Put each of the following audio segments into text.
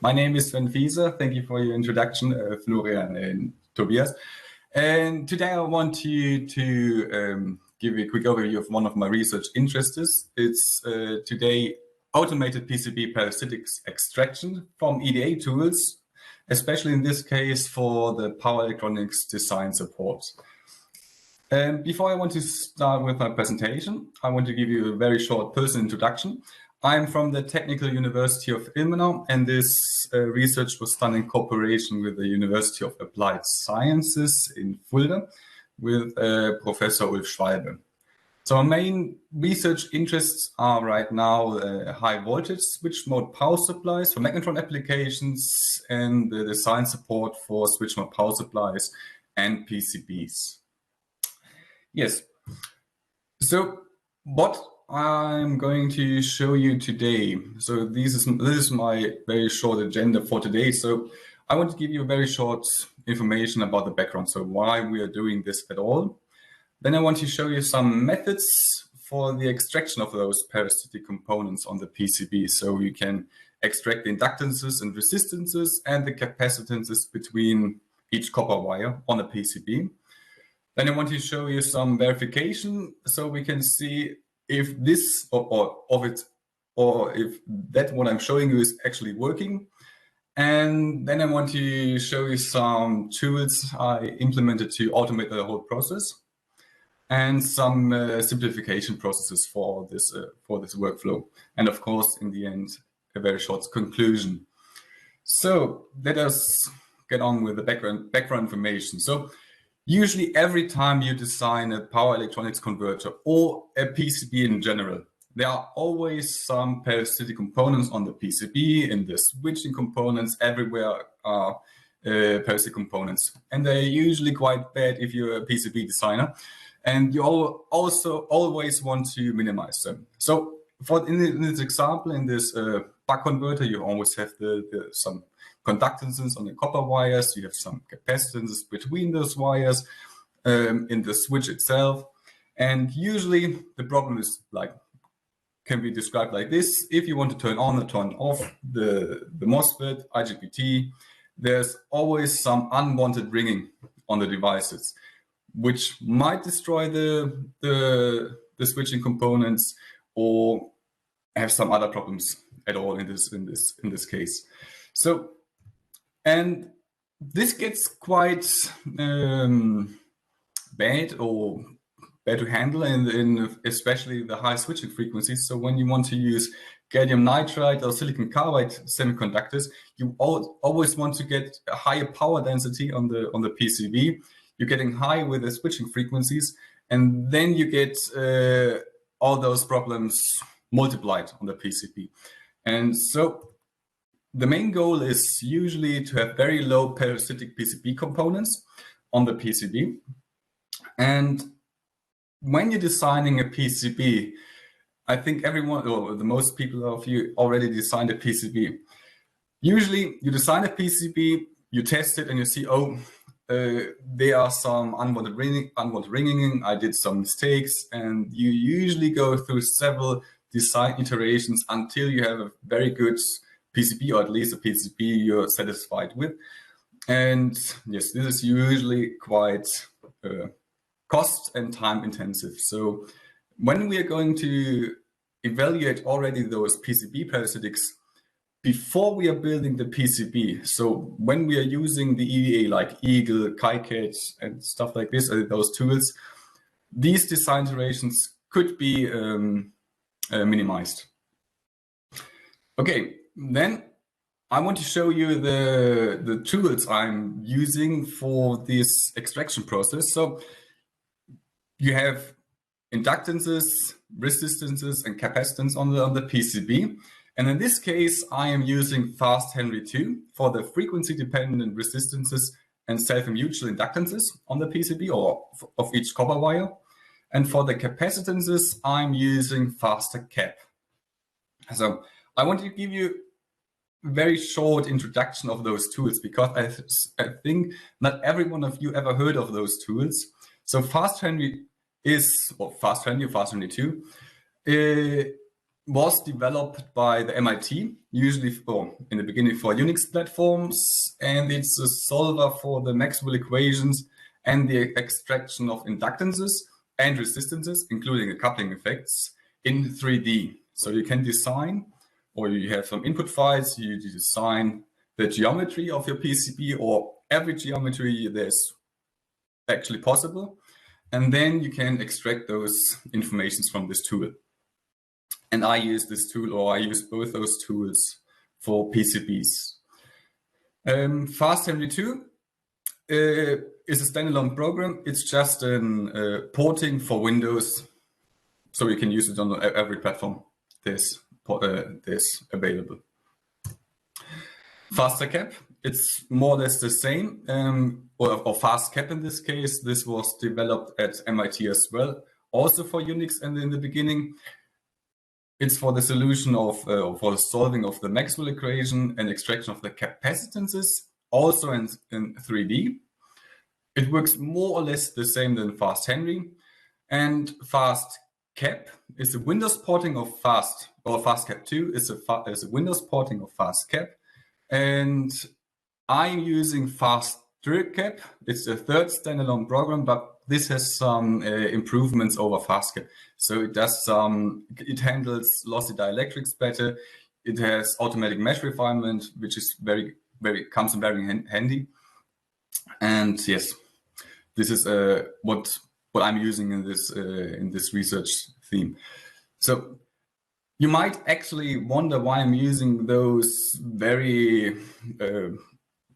My name is Sven Fießer. Thank you for your introduction, Florian and Tobias. And today I want to give you a quick overview of one of my research interests. It's today automated PCB parasitics extraction from EDA tools, especially in this case for the power electronics design support. And before I want to start with my presentation, I want to give you a very short personal introduction. I'm from the Technical University of Ilmenau, and this research was done in cooperation with the University of Applied Sciences in Fulda with Professor Ulf Schwalbe. So our main research interests are right now high voltage switch mode power supplies for magnetron applications and the design support for switch mode power supplies and PCBs. Yes, so what I'm going to show you today. So this is my very short agenda for today. So I want to give you a very short information about the background. So why we are doing this at all. Then I want to show you some methods for the extraction of those parasitic components on the PCB. So you can extract the inductances and resistances and the capacitances between each copper wire on a PCB. Then I want to show you some verification so we can see if this or if that what I'm showing you is actually working. And then I want to show you some tools I implemented to automate the whole process and some simplification processes for this workflow. And of course, in the end, a very short conclusion. So let us get on with the background information. So usually every time you design a power electronics converter or a PCB in general, there are always some parasitic components on the PCB, in the switching components, everywhere are parasitic components. And they're usually quite bad if you're a PCB designer. And you also always want to minimize them. So in this example, in this buck converter, you always have some conductances on the copper wires, you have some capacitances between those wires in the switch itself. And usually the problem is can be described like this. If you want to turn on or turn off the MOSFET, IGBT, there's always some unwanted ringing on the devices, which might destroy the switching components or have some other problems at all in this case. So, and this gets quite bad to handle in especially the high switching frequencies. So when you want to use gallium nitride or silicon carbide semiconductors, you always want to get a higher power density on the PCB. You're getting high with the switching frequencies, and then you get all those problems multiplied on the PCB. And so the main goal is usually to have very low parasitic PCB components on the PCB. And when you're designing a PCB, I think everyone, or the most people of you already designed a PCB. Usually you design a PCB, you test it and you see, there are some unwanted ringing, I did some mistakes, and you usually go through several design iterations until you have a very good PCB, or at least a PCB you're satisfied with. And yes, this is usually quite cost and time intensive. So when we are going to evaluate already those PCB parasitics before we are building the PCB, so when we are using the EDA like Eagle, KiCad and stuff like this, those tools, these design iterations could be minimized. Okay, then I want to show you the tools I'm using for this extraction process. So you have inductances, resistances, and capacitance on the PCB. And in this case, I am using fast Henry 2 for the frequency-dependent resistances and self-mutual inductances on the PCB or of each copper wire. And for the capacitances, I'm using faster cap. So I want to give you a very short introduction of those tools because I think not every one of you ever heard of those tools. So fast Henry is, or fast Henry 2, was developed by the MIT, usually in the beginning for Unix platforms, and it's a solver for the Maxwell equations and the extraction of inductances and resistances, including the coupling effects, in 3D. So you can design, or you have some input files, you design the geometry of your PCB or every geometry that's actually possible, and then you can extract those informations from this tool. And I use this tool, or I use both those tools for PCBs. FastHenry2 is a standalone program. It's just a porting for Windows, so you can use it on every platform that's available. FasterCap, it's more or less the same, or FastCap in this case. This was developed at MIT as well, also for Unix, and in the beginning. It's for the solution of, for the solving of the Maxwell equation and extraction of the capacitances, also in 3D. It works more or less the same than FastHenry. And FastCap is a Windows porting of FastCap2 is a Windows porting of FastCap. And I'm using FastCap. It's a third standalone program, but this has some improvements over FastCap. So it does it handles lossy dielectrics better. It has automatic mesh refinement, which is comes in very handy. And yes, this is what I'm using in this research theme. So you might actually wonder why I'm using those very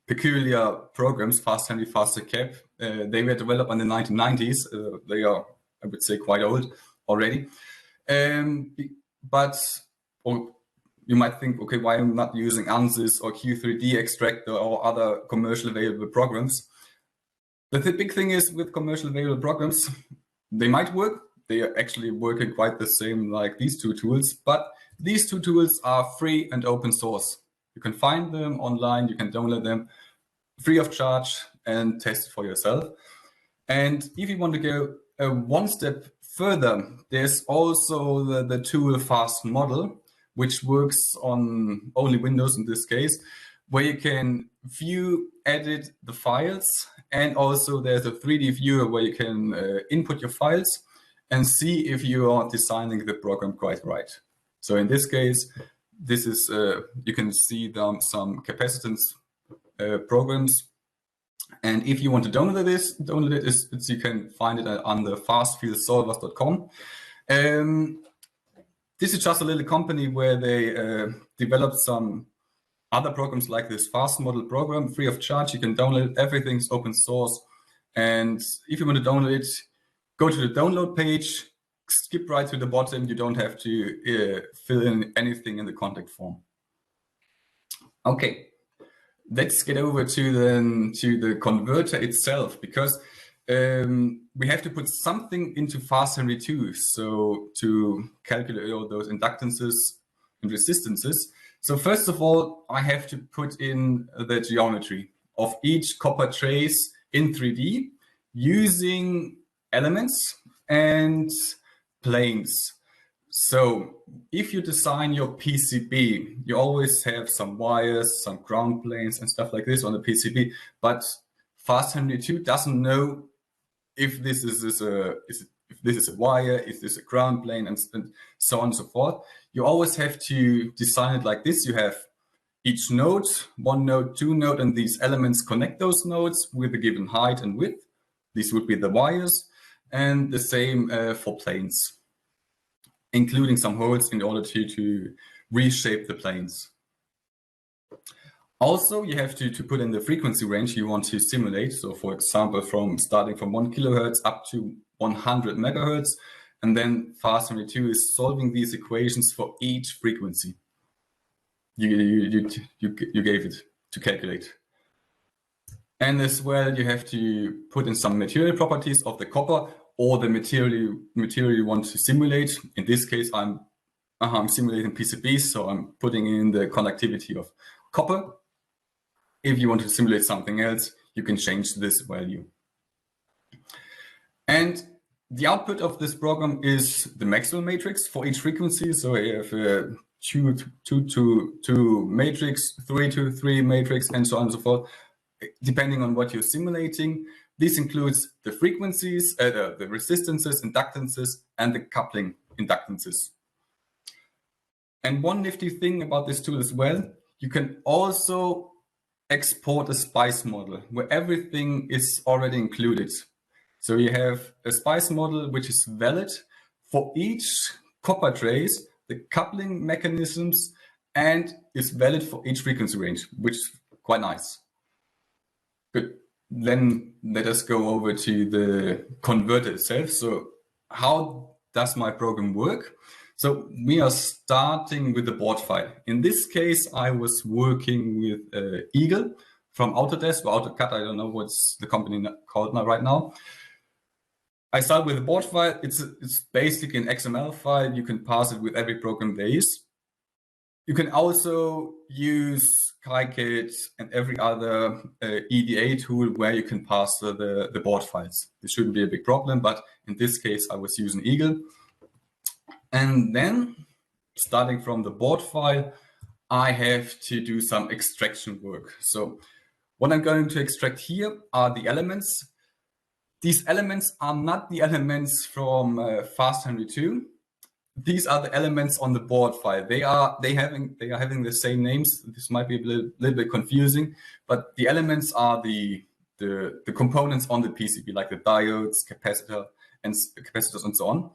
peculiar programs, FastHenry, FasterCap. They were developed in the 1990s. They are, I would say, quite old already. But you might think, okay, why I'm not using ANSYS or Q3D Extractor or other commercially available programs? The big thing is with commercially available programs, they might work. They are actually working quite the same like these two tools, but these two tools are free and open source. You can find them online, you can download them free of charge and test for yourself. And if you want to go one step further, there's also the tool FastModel, which works on only Windows in this case, where you can view, edit the files, and also there's a 3D viewer where you can input your files and see if you are designing the program quite right. So in this case, this is you can see some capacitance programs, and if you want to download it, you can find it on the fastfieldsolvers.com. This is just a little company where they developed some other programs like this FastModel program, free of charge. You can download it. Everything's open source, and if you want to download it, go to the download page, skip right to the bottom. You don't have to fill in anything in the contact form. Okay, let's get over to the converter itself, because we have to put something into FastHenry2, so to calculate all those inductances and resistances. So first of all, I have to put in the geometry of each copper trace in 3D using elements and planes. So if you design your PCB, you always have some wires, some ground planes and stuff like this on the PCB, but FastHenry2 doesn't know if this is a wire, if this is a ground plane, and so on and so forth. You always have to design it like this. You have each node, one node, two node, and these elements connect those nodes with a given height and width. These would be the wires, and the same for planes, including some holes in order to reshape the planes. Also, you have to put in the frequency range you want to simulate. So for example, starting from 1 kilohertz up to 100 megahertz, and then FastHenry2 is solving these equations for each frequency you gave it to calculate. And as well, you have to put in some material properties of the copper or the material you want to simulate. In this case, I'm simulating PCBs, so I'm putting in the conductivity of copper. If you want to simulate something else, you can change this value. And The output of this program is the maximum matrix for each frequency. So you have a 2 to 2 matrix, 3 to 3 matrix, and so on and so forth, depending on what you're simulating. This includes the frequencies, the resistances, inductances, and the coupling inductances. And one nifty thing about this tool as well, you can also export a SPICE model where everything is already included. So you have a SPICE model which is valid for each copper trace, the coupling mechanisms, and is valid for each frequency range, which is quite nice. Good. Then let us go over to the converter itself. So how does my program work? So we are starting with the board file. In this case, I was working with Eagle from Autodesk or AutoCAD. I don't know what's the company called now right now. I start with the board file. It's basically an XML file. You can pass it with every program there is. You can also use KiKit and every other EDA tool where you can pass the board files. This shouldn't be a big problem, but in this case, I was using Eagle. And then, starting from the board file, I have to do some extraction work. So what I'm going to extract here are the elements. These elements are not the elements from Fast Henry 2. These are the elements on the board file. They are having the same names. This might be a little bit confusing, but the elements are the components on the PCB, like the diodes, capacitors, and so on.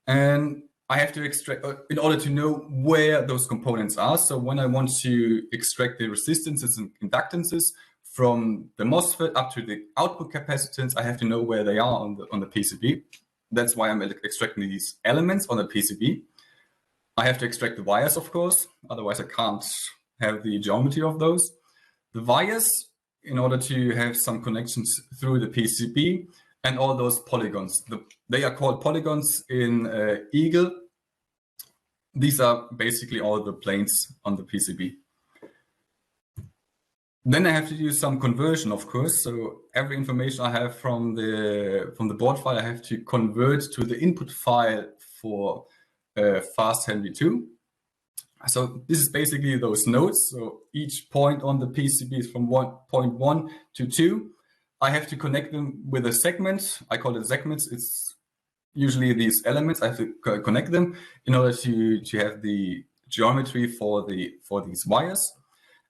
And I have to extract in order to know where those components are. So when I want to extract the resistances and inductances from the MOSFET up to the output capacitance, I have to know where they are on the PCB. That's why I'm extracting these elements on the PCB. I have to extract the wires, of course, otherwise I can't have the geometry of those. The wires, in order to have some connections through the PCB, and all those polygons. They are called polygons in Eagle. These are basically all the planes on the PCB. Then I have to do some conversion, of course. So every information I have from the board file, I have to convert to the input file for Fast Henry 2. So this is basically those nodes. So each point on the PCB is from point 1 to 2. I have to connect them with a segment. I call it segments. It's usually these elements. I have to connect them in order to have the geometry for these wires.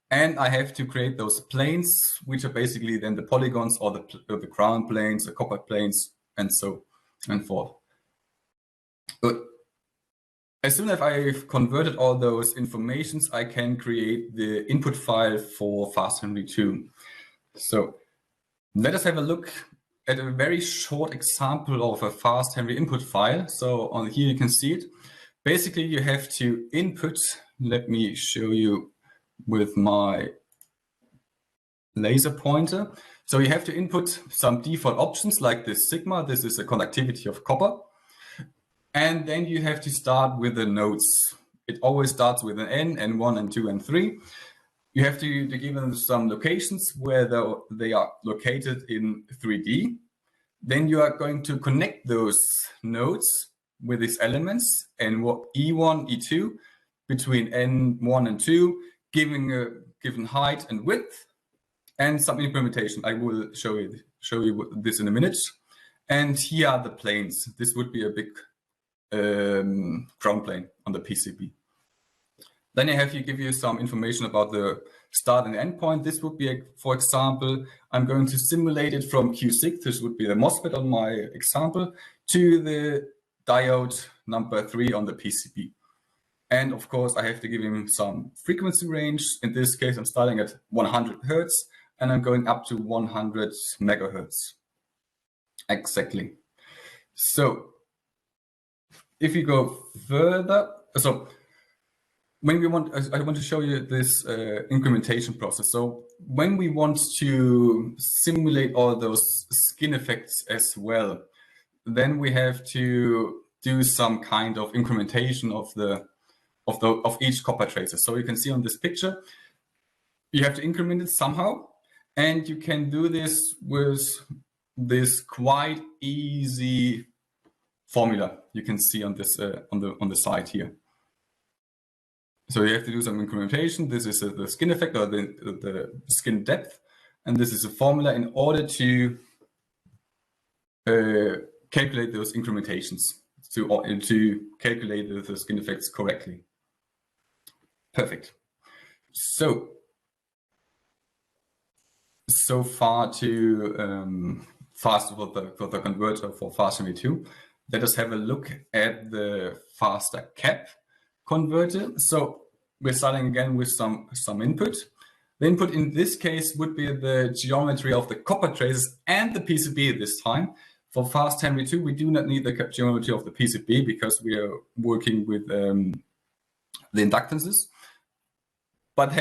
And I have to create those planes, which are basically then the polygons or the ground planes, the copper planes, and so and forth. But as soon as I've converted all those informations, I can create the input file for Fast Henry 2. So let us have a look at a very short example of a Fast Henry input file. So on here you can see it. Basically, you have to input. Let me show you with my laser pointer. So you have to input some default options like this sigma. This is the conductivity of copper. And then you have to start with the nodes. It always starts with an N, N1, N2, and 3. You have to give them some locations where they are located in 3D. Then you are going to connect those nodes with these elements, E1, E2, between N1 and 2, giving a given height and width, and some implementation. I will show you this in a minute. And here are the planes. This would be a big ground plane on the PCB. Then I have to give you some information about the start and end point. This would be, for example, I'm going to simulate it from Q6. This would be the MOSFET on my example to the diode number 3 on the PCB. And of course, I have to give him some frequency range. In this case, I'm starting at 100 Hertz and I'm going up to 100 megahertz. Exactly. So if you go further, so when we want, I want to show you this incrementation process. So when we want to simulate all those skin effects as well, then we have to do some kind of incrementation of each copper tracer. So you can see on this picture, you have to increment it somehow, and you can do this with this quite easy formula you can see on this on the side here. So you have to do some incrementation. This is the skin effect or the skin depth, and this is a formula in order to calculate those incrementations, to calculate the skin effects correctly. Perfect. So far to for the converter for FastMV2. Let us have a look at the faster cap converter. So we're starting again with some input. The input in this case would be the geometry of the copper traces and the PCB this time. For FastMV2, we do not need the geometry of the PCB because we are working with the inductances. But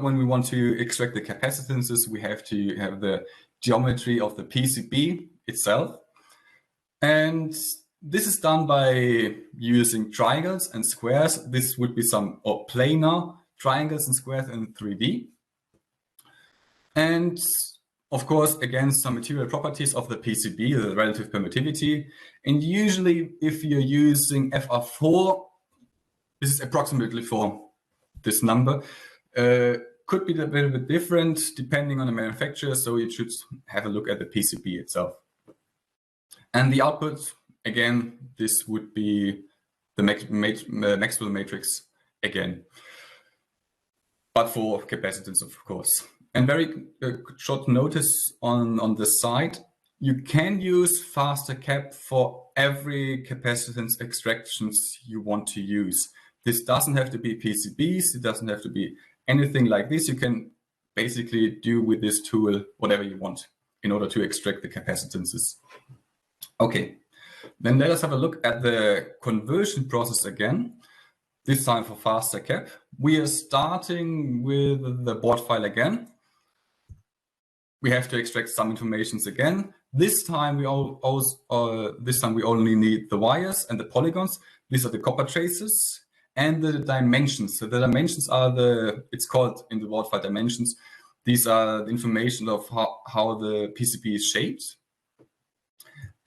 when we want to extract the capacitances, we have to have the geometry of the PCB itself. And this is done by using triangles and squares. This would be some planar triangles and squares in 3D. And of course, again, some material properties of the PCB, the relative permittivity. And usually if you're using FR4, this is approximately for this number, could be a little bit different depending on the manufacturer. So you should have a look at the PCB itself. And the output, again, this would be the Maxwell matrix again, but for capacitance, of course. And very short notice on the side, you can use faster cap for every capacitance extractions you want to use. This doesn't have to be PCBs, it doesn't have to be anything like this. You can basically do with this tool whatever you want in order to extract the capacitances. Okay, then let us have a look at the conversion process again, this time for faster cap. We are starting with the board file again. We have to extract some informations again. This time we only need the wires and the polygons. These are the copper traces and the dimensions. So the dimensions are it's called in the board file dimensions. These are the information of how the PCB is shaped.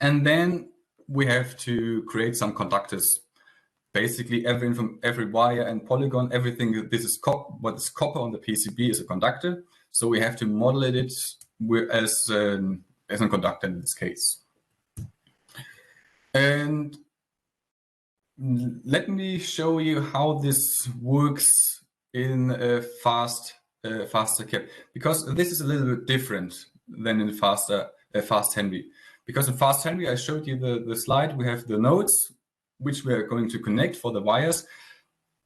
And then we have to create some conductors. Basically, every wire and polygon, everything this is what is copper on the PCB is a conductor. So we have to model it as a conductor in this case. And let me show you how this works in a faster cap, because this is a little bit different than in fast Henry. Because in fast Henry, I showed you the slide. We have the nodes, which we are going to connect for the wires.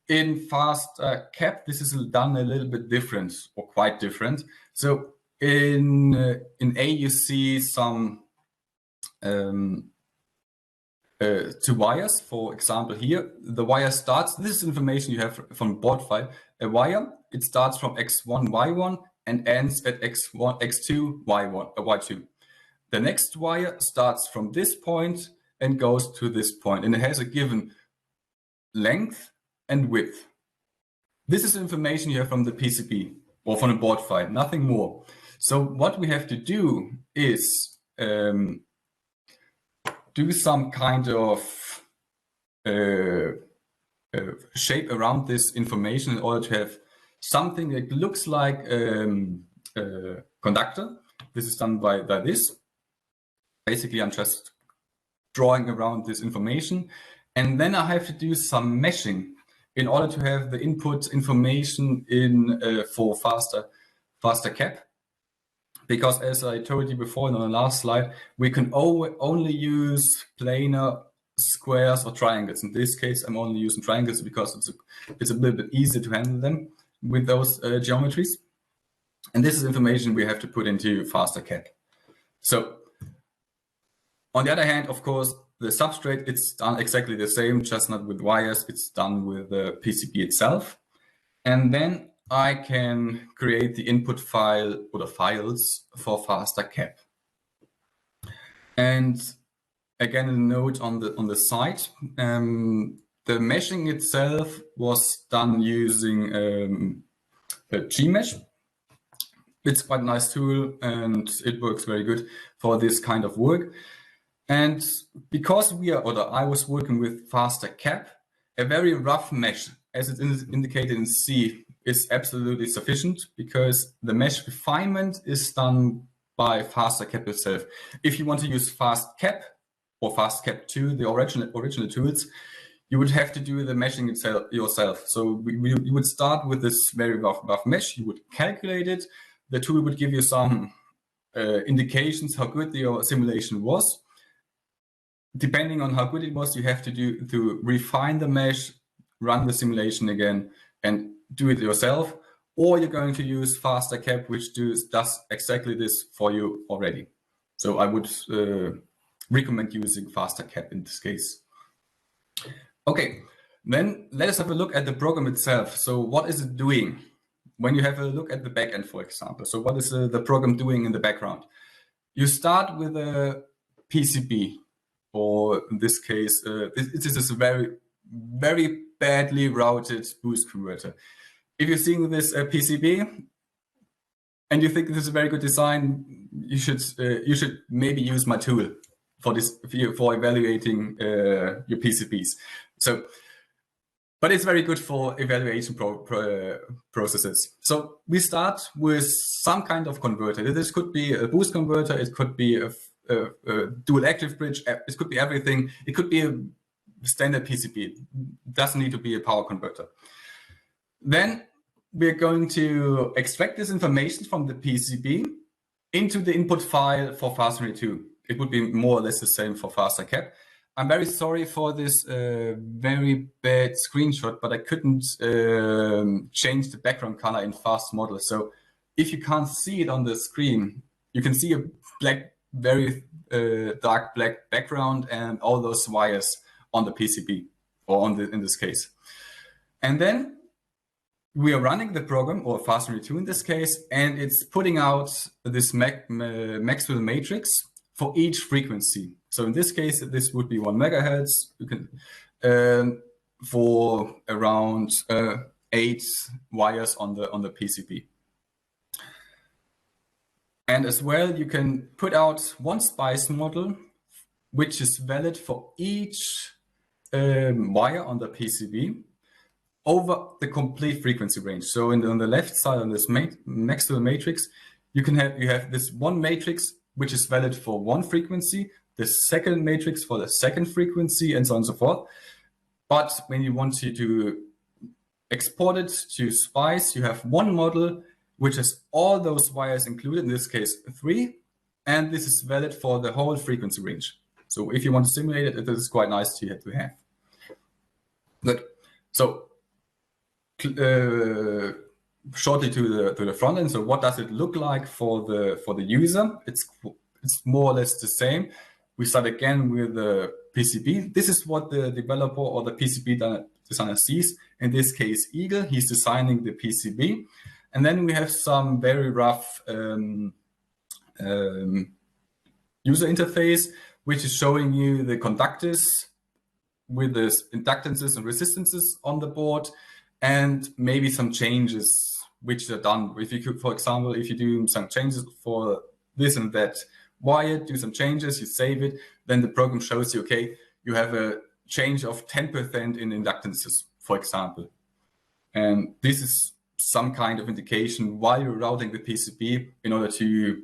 In fast cap, this is done a little bit different, or quite different. So in A, you see some two wires. For example, here the wire starts. This is information you have from board file. A wire, it starts from x1 y1 and ends at x2 y2. The next wire starts from this point and goes to this point, and it has a given length and width. This is information you have from the PCB or from the board file, nothing more. So what we have to do is do some kind of shape around this information in order to have something that looks like a conductor. This is done by this. Basically, I'm just drawing around this information. And then I have to do some meshing in order to have the input information in for faster cap. Because as I told you before on the last slide, we can only use planar squares or triangles. In this case, I'm only using triangles because it's a little bit easier to handle them with those geometries. And this is information we have to put into faster cap. So on the other hand, of course, the substrate, it's done exactly the same, just not with wires. It's done with the PCB itself. And then I can create the input file or the files for faster cap. And again, a note on the side, the meshing itself was done using a Gmesh. It's quite a nice tool and it works very good for this kind of work. And because I was working with faster cap, a very rough mesh, as it is indicated in C, is absolutely sufficient because the mesh refinement is done by faster cap itself. If you want to use fast cap or fast cap 2, the original tools, you would have to do the meshing itself yourself. So you would start with this very rough mesh. You would calculate it. The tool would give you some indications how good your simulation was. Depending on how good it was, you have to refine the mesh, run the simulation again, and do it yourself. Or you're going to use faster cap, which does exactly this for you already. So I would recommend using faster cap in this case. Okay, then let us have a look at the program itself. So what is it doing? When you have a look at the backend, for example. So what is the program doing in the background? You start with a PCB, or in this case, this is a very, very badly routed boost converter. If you're seeing this PCB and you think this is a very good design, you should maybe use my tool for evaluating your PCBs. So, but it's very good for evaluation processes. So we start with some kind of converter. This could be a boost converter. It could be a dual active bridge. It could be everything. It could be a standard PCB. It doesn't need to be a power converter. Then we're going to extract this information from the PCB into the input file for FAST22. It would be more or less the same for faster cap. I'm very sorry for this very bad screenshot, but I couldn't change the background color in fast model. So if you can't see it on the screen, you can see a very dark black background and all those wires on the PCB, or in this case. And then we are running the program, or FAST22 in this case, and it's putting out this Maxwell matrix for each frequency. So in this case, this would be 1 megahertz. You can for around 8 wires on the PCB. And as well, you can put out one SPICE model, which is valid for each wire on the PCB over the complete frequency range. So on the left side on this Maxwell matrix, you have this one matrix which is valid for one frequency, the second matrix for the second frequency, and so on and so forth. But when you want to export it to SPICE, you have one model which has all those wires included, in this case 3, and this is valid for the whole frequency range. So if you want to simulate it, this is quite nice to have. Good. So shortly to the front end. So what does it look like for the user? It's more or less the same. We start again with the PCB. This is what the developer or the PCB designer sees. In this case, Eagle, he's designing the PCB. And then we have some very rough user interface, which is showing you the conductors with the inductances and resistances on the board, and maybe some changes which are done. If you could, for example, if you do some changes for this and that wire, do some changes, you save it, then the program shows you, okay, you have a change of 10% in inductances, for example. And this is some kind of indication while you're routing the PCB in order to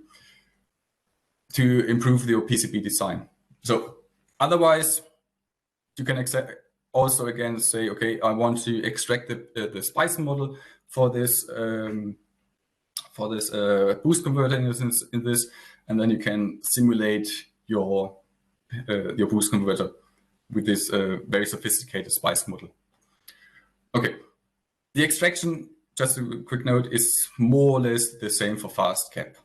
improve your PCB design. So otherwise, you can also again say, okay, I want to extract the SPICE model for this boost converter in this, and then you can simulate your boost converter with this very sophisticated SPICE model. Okay, the extraction, just a quick note, is more or less the same for fast cap,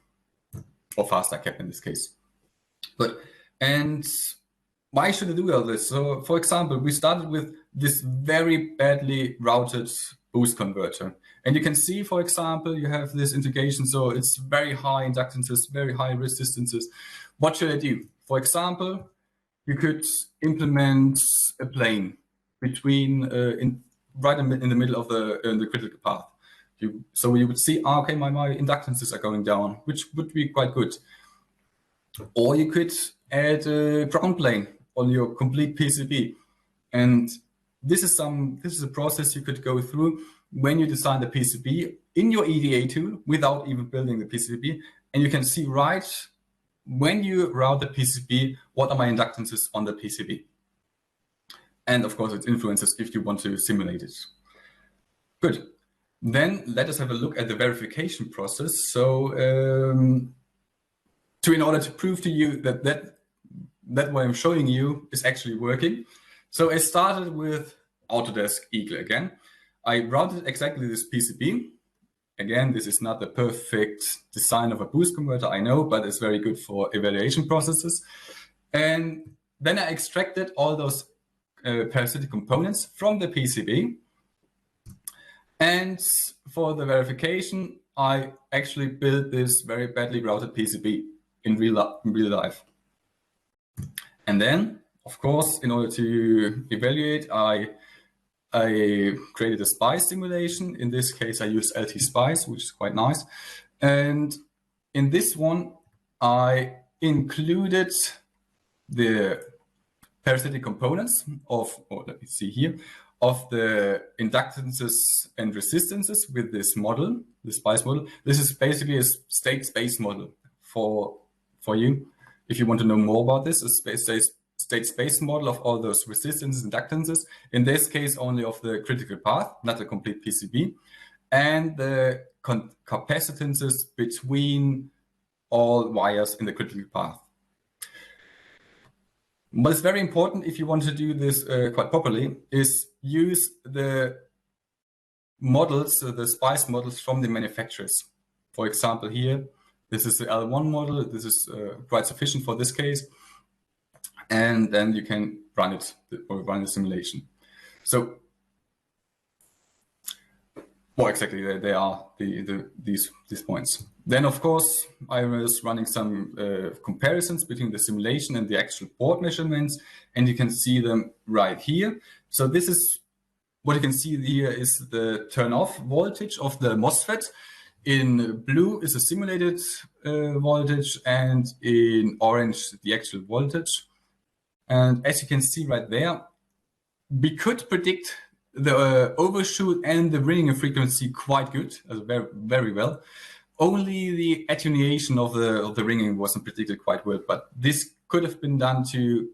or faster cap in this case. But and why should I do all this? So, for example, we started with this very badly routed boost converter. And you can see, for example, you have this integration. So it's very high inductances, very high resistances. What should I do? For example, you could implement a plane between, right in the middle of the critical path. So you would see, okay, my inductances are going down, which would be quite good. Or you could add a ground plane on your complete PCB. And this is a process you could go through when you design the PCB in your EDA tool without even building the PCB. And you can see right when you route the PCB, what are my inductances on the PCB? And of course, it influences if you want to simulate it. Good. Then let us have a look at the verification process. So in order to prove to you that what I'm showing you is actually working. So I started with Autodesk Eagle again. I routed exactly this PCB. Again, this is not the perfect design of a boost converter, I know, but it's very good for evaluation processes. And then I extracted all those parasitic components from the PCB. And for the verification, I actually built this very badly routed PCB in real life. And then, of course, in order to evaluate, I created a SPICE simulation. In this case, I used LT SPICE, which is quite nice. And in this one, I included the parasitic components of, let me see here, of the inductances and resistances with this model, the SPICE model. This is basically a state space model for you. If you want to know more about this, a state space model of all those resistances and inductances, in this case only of the critical path, not the complete PCB, and the capacitances between all wires in the critical path. But it's very important, if you want to do this quite properly, is use the models, the SPICE models from the manufacturers. For example, here, this is the L1 model. This is quite sufficient for this case. And then you can run it or run the simulation. So, what exactly they are these points. Then, of course, I was running some comparisons between the simulation and the actual board measurements, and you can see them right here. So this is what you can see here is the turn-off voltage of the MOSFET. In blue is a simulated voltage, and in orange, the actual voltage. And as you can see right there, we could predict the overshoot and the ringing frequency quite good, very, very well. Only the attenuation of the ringing wasn't predicted quite well, but this could have been done to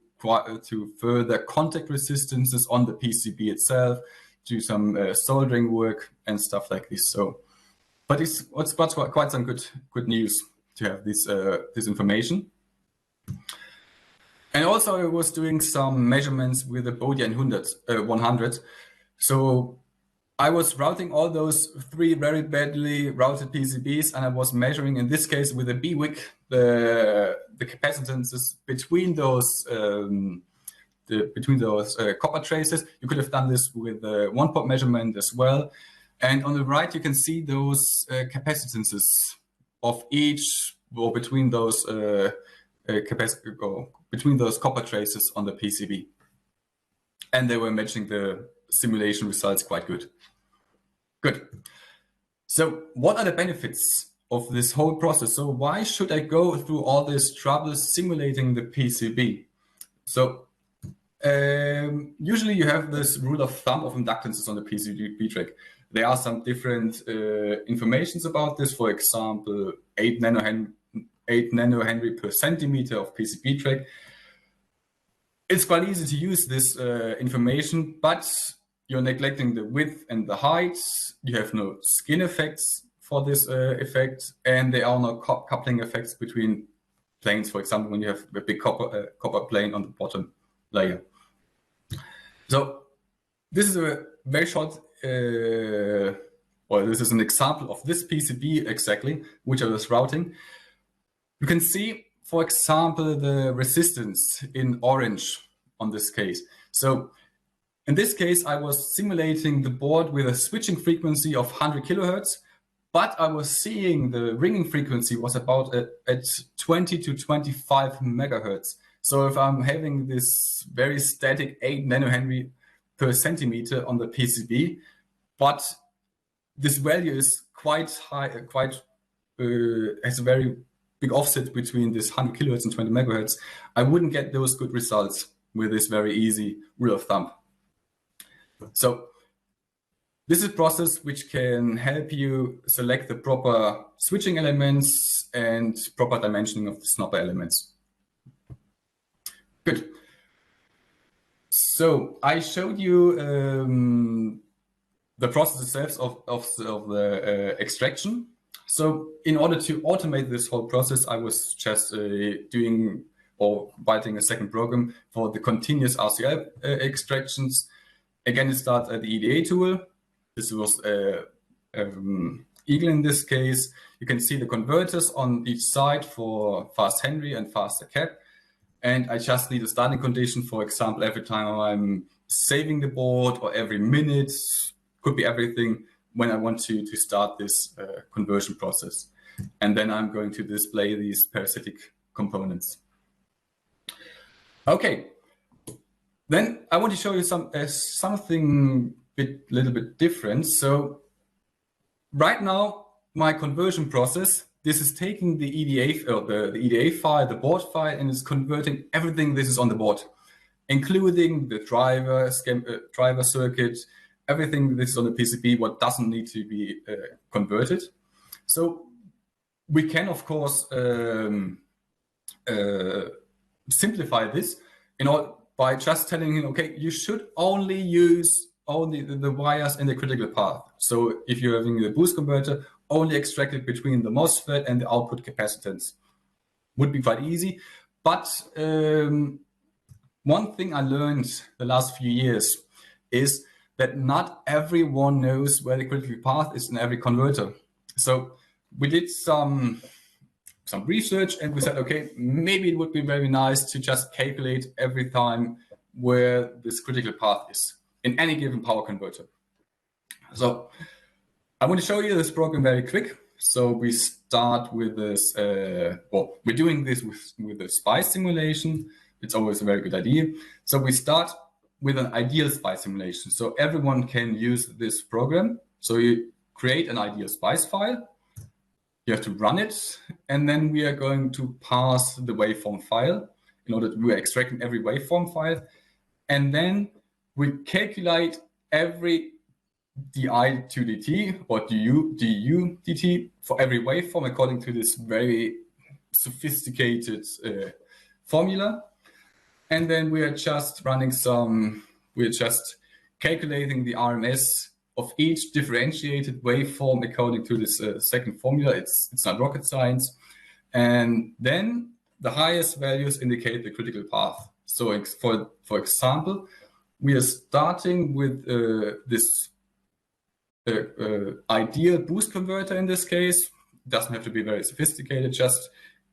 further contact resistances on the PCB itself, do some soldering work and stuff like this. So, but it's quite some good news to have this information. And also I was doing some measurements with the Bodian 100. So I was routing all those 3 very badly routed PCBs, and I was measuring, in this case with a BWIC, the capacitances between those copper traces. You could have done this with a one-pot measurement as well. And on the right, you can see those capacitances of each, or between those between those copper traces on the PCB. And they were matching the simulation results quite good. Good. So what are the benefits of this whole process? So why should I go through all this trouble simulating the PCB? So usually you have this rule of thumb of inductances on the PCB track. There are some different informations about this. For example, 8 nanohenry per centimeter of PCB track. It's quite easy to use this information, but you're neglecting the width and the height. You have no skin effects for this effect, and there are no coupling effects between planes. For example, when you have a big copper plane on the bottom layer. So this is a very short, this is an example of this PCB exactly, which I was routing. You can see, for example, the resistance in orange on this case. So in this case, I was simulating the board with a switching frequency of 100 kilohertz, but I was seeing the ringing frequency was about at 20 to 25 megahertz. So if I'm having this very static 8 nanohenry per centimeter on the PCB, but this value is quite high, has a very big offset between this 100 kilohertz and 20 megahertz, I wouldn't get those good results with this very easy rule of thumb. So this is a process which can help you select the proper switching elements and proper dimensioning of the snapper elements. Good. So I showed you the process itself of the extraction. So in order to automate this whole process, I was just doing or writing a second program for the continuous RCL extractions. Again, it starts at the EDA tool. This was Eagle in this case. You can see the converters on each side for fast Henry and faster cap. And I just need a starting condition, for example, every time I'm saving the board or every minute, could be everything, when I want to start this conversion process. And then I'm going to display these parasitic components. Okay, then I want to show you something little bit different. So right now, my conversion process, this is taking the EDA, or the EDA file, the board file, and is converting everything this is on the board, including the driver circuit, everything this is on the PCB, what doesn't need to be converted. So we can, of course, simplify this by just telling him, okay, you should only use the wires in the critical path. So if you're having the boost converter, only extract it between the MOSFET and the output capacitance. Would be quite easy. But one thing I learned the last few years is that not everyone knows where the critical path is in every converter. So we did some research and we said, okay, maybe it would be very nice to just calculate every time where this critical path is in any given power converter. So I want to show you this program very quick. So we start with this, we're doing this with a SPICE simulation. It's always a very good idea. So we start with an ideal SPICE simulation. So everyone can use this program. So you create an ideal SPICE file. You have to run it, and then we are going to pass the waveform file in order to, we're extracting every waveform file. And then we calculate every DI to DT or DU DT for every waveform according to this very sophisticated formula. And then we are just running we're just calculating the RMS of each differentiated waveform according to this second formula. It's not rocket science. And then the highest values indicate the critical path. So for example, we are starting with this ideal boost converter in this case. It doesn't have to be very sophisticated, just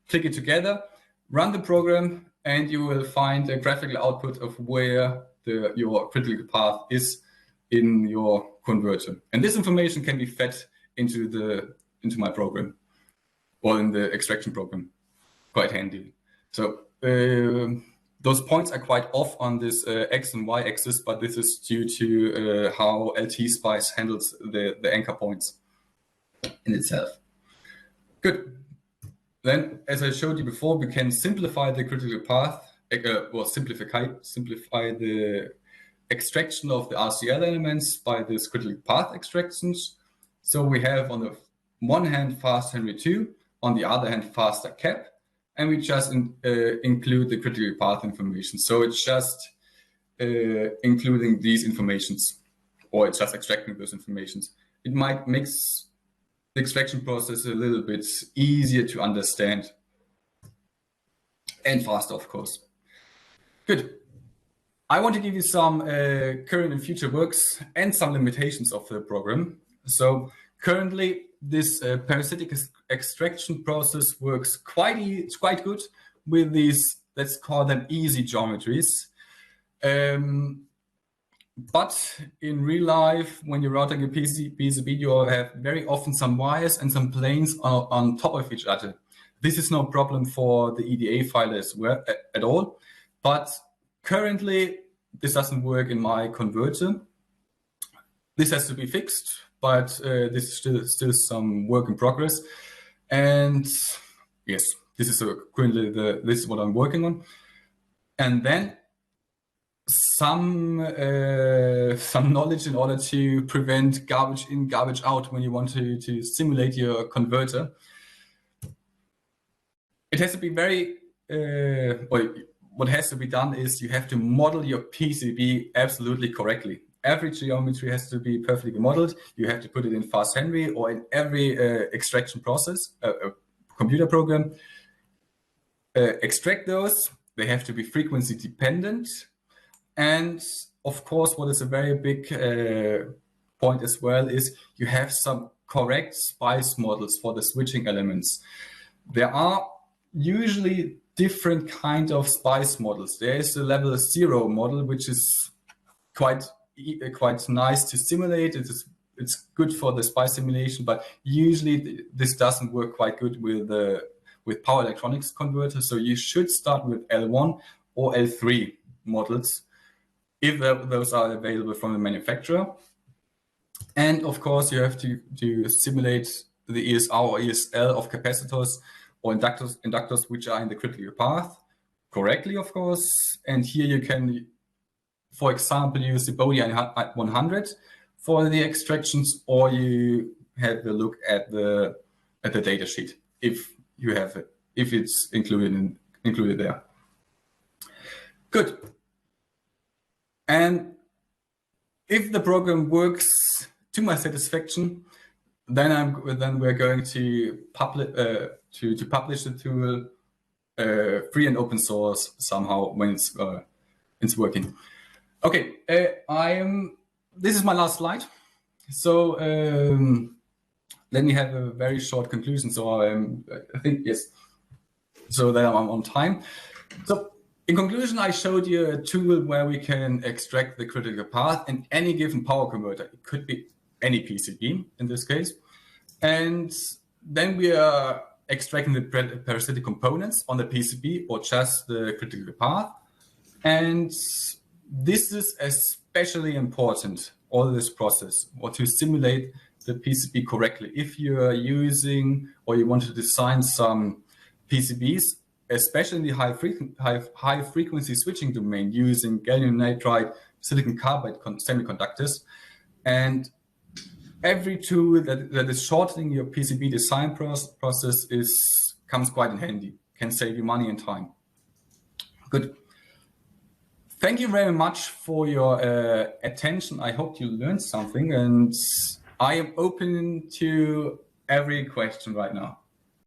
click it together, run the program, and you will find a graphical output of where your critical path is in your converter. And this information can be fed into my program or in the extraction program quite handy. So those points are quite off on this X and Y axis, but this is due to how LT SPICE handles the anchor points in itself. Good. Then, as I showed you before, we can simplify the critical path, or simplify the extraction of the RCL elements by this critical path extractions. So we have on the one hand fast Henry 2, on the other hand faster cap, and we just include the critical path information. So it's just including these informations, or it's just extracting those informations. It might make the extraction process a little bit easier to understand and faster, of course. Good. I want to give you some current and future works and some limitations of the program. So currently, this parasitic extraction process works quite good with these, let's call them easy geometries. But in real life, when you're routing a PCB, you have very often some wires and some planes on top of each other. This is no problem for the EDA file as well at all. But currently, this doesn't work in my converter. This has to be fixed, but this is still some work in progress. And Yes, this is currently this is what I'm working on. And then some knowledge in order to prevent garbage in, garbage out when you want to simulate your converter. It has to be very, what has to be done is you have to model your PCB absolutely correctly. Every geometry has to be perfectly modeled. You have to put it in fast Henry or in every extraction process, computer program. Extract those. They have to be frequency dependent. And of course, what is a very big point as well is you have some correct spice models for the switching elements. There are usually different kind of spice models. There is the level 0 model, which is quite nice to simulate. It's good for the spice simulation, but usually this doesn't work quite good with power electronics converters. So you should start with L1 or L3 models if those are available from the manufacturer. And of course, you have to simulate the ESR or ESL of capacitors or inductors which are in the critical path correctly, of course. And here you can, for example, use the Bodian 100 for the extractions, or you have a look at the data sheet if you have it, if it's included there. Good. And if the program works to my satisfaction, then we're going to publish the tool free and open source somehow when it's working. Okay, this is my last slide. So let me have a very short conclusion. So I think yes. So that I'm on time. So in conclusion, I showed you a tool where we can extract the critical path in any given power converter. It could be any PCB in this case. And then we are extracting the parasitic components on the PCB or just the critical path. And this is especially important, all this process, or to simulate the PCB correctly. If you are using or you want to design some PCBs, especially in the high frequency switching domain using gallium nitride, silicon carbide semiconductors, and every tool that is shortening your PCB design process comes quite in handy, can save you money and time. Good. Thank you very much for your attention. I hope you learned something, and I am open to every question right now.